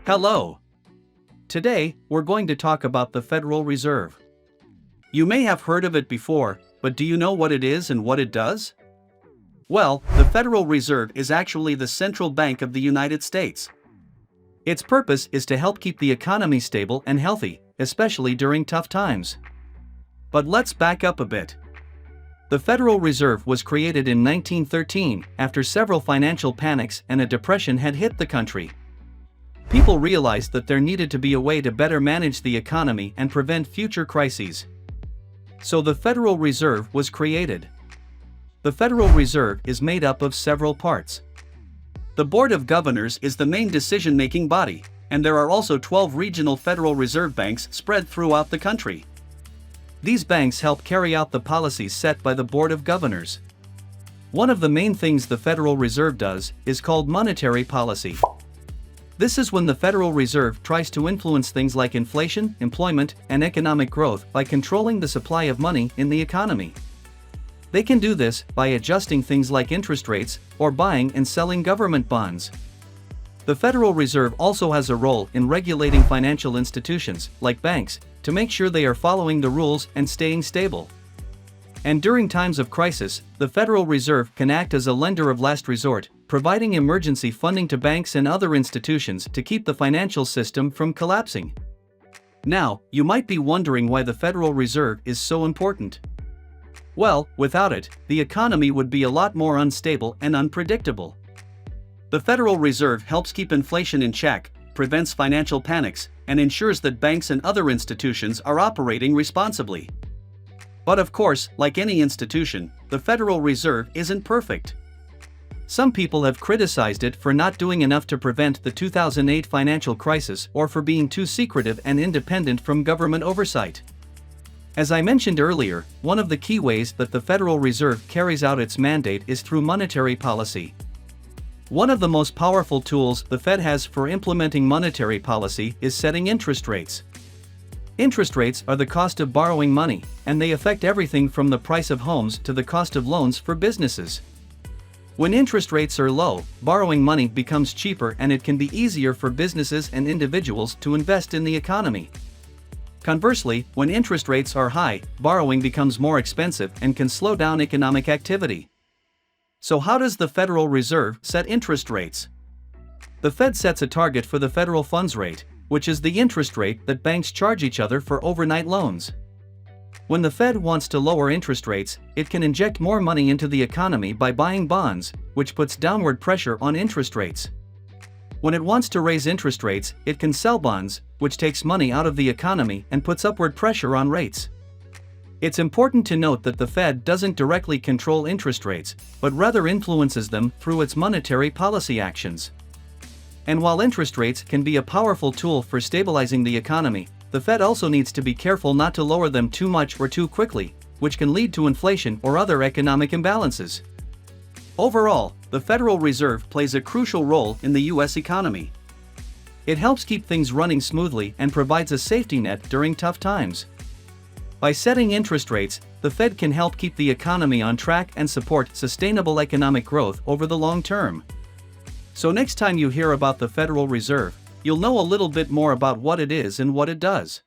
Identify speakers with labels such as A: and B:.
A: Hello! Today, we're going to talk about the Federal Reserve. You may have heard of it before, but do you know what it is and what it does? Well, the Federal Reserve is actually the central bank of the United States. Its purpose is to help keep the economy stable and healthy, especially during tough times. But let's back up a bit. The Federal Reserve was created in 1913 after several financial panics and a depression had hit the country. People realized that there needed to be a way to better manage the economy and prevent future crises. So the Federal Reserve was created. The Federal Reserve is made up of several parts. The Board of Governors is the main decision-making body, and there are also 12 regional Federal Reserve banks spread throughout the country. These banks help carry out the policies set by the Board of Governors. One of the main things the Federal Reserve does is called monetary policy. This is when the Federal Reserve tries to influence things like inflation, employment, and economic growth by controlling the supply of money in the economy. They can do this by adjusting things like interest rates or buying and selling government bonds. The Federal Reserve also has a role in regulating financial institutions, like banks, to make sure they are following the rules and staying stable. And during times of crisis, the Federal Reserve can act as a lender of last resort, providing emergency funding to banks and other institutions to keep the financial system from collapsing. Now, you might be wondering why the Federal Reserve is so important. Well, without it, the economy would be a lot more unstable and unpredictable. The Federal Reserve helps keep inflation in check, prevents financial panics, and ensures that banks and other institutions are operating responsibly. But of course, like any institution, the Federal Reserve isn't perfect. Some people have criticized it for not doing enough to prevent the 2008 financial crisis or for being too secretive and independent from government oversight. As I mentioned earlier, one of the key ways that the Federal Reserve carries out its mandate is through monetary policy. One of the most powerful tools the Fed has for implementing monetary policy is setting interest rates. Interest rates are the cost of borrowing money, and they affect everything from the price of homes to the cost of loans for businesses. When interest rates are low, borrowing money becomes cheaper and it can be easier for businesses and individuals to invest in the economy. Conversely, when interest rates are high, borrowing becomes more expensive and can slow down economic activity. So how does the Federal Reserve set interest rates? The Fed sets a target for the federal funds rate, which is the interest rate that banks charge each other for overnight loans. When the Fed wants to lower interest rates, it can inject more money into the economy by buying bonds, which puts downward pressure on interest rates. When it wants to raise interest rates, it can sell bonds, which takes money out of the economy and puts upward pressure on rates. It's important to note that the Fed doesn't directly control interest rates, but rather influences them through its monetary policy actions. And while interest rates can be a powerful tool for stabilizing the economy, the Fed also needs to be careful not to lower them too much or too quickly, which can lead to inflation or other economic imbalances. Overall, the Federal Reserve plays a crucial role in the U.S. economy. It helps keep things running smoothly and provides a safety net during tough times. By setting interest rates, the Fed can help keep the economy on track and support sustainable economic growth over the long term. So next time you hear about the Federal Reserve, you'll know a little bit more about what it is and what it does.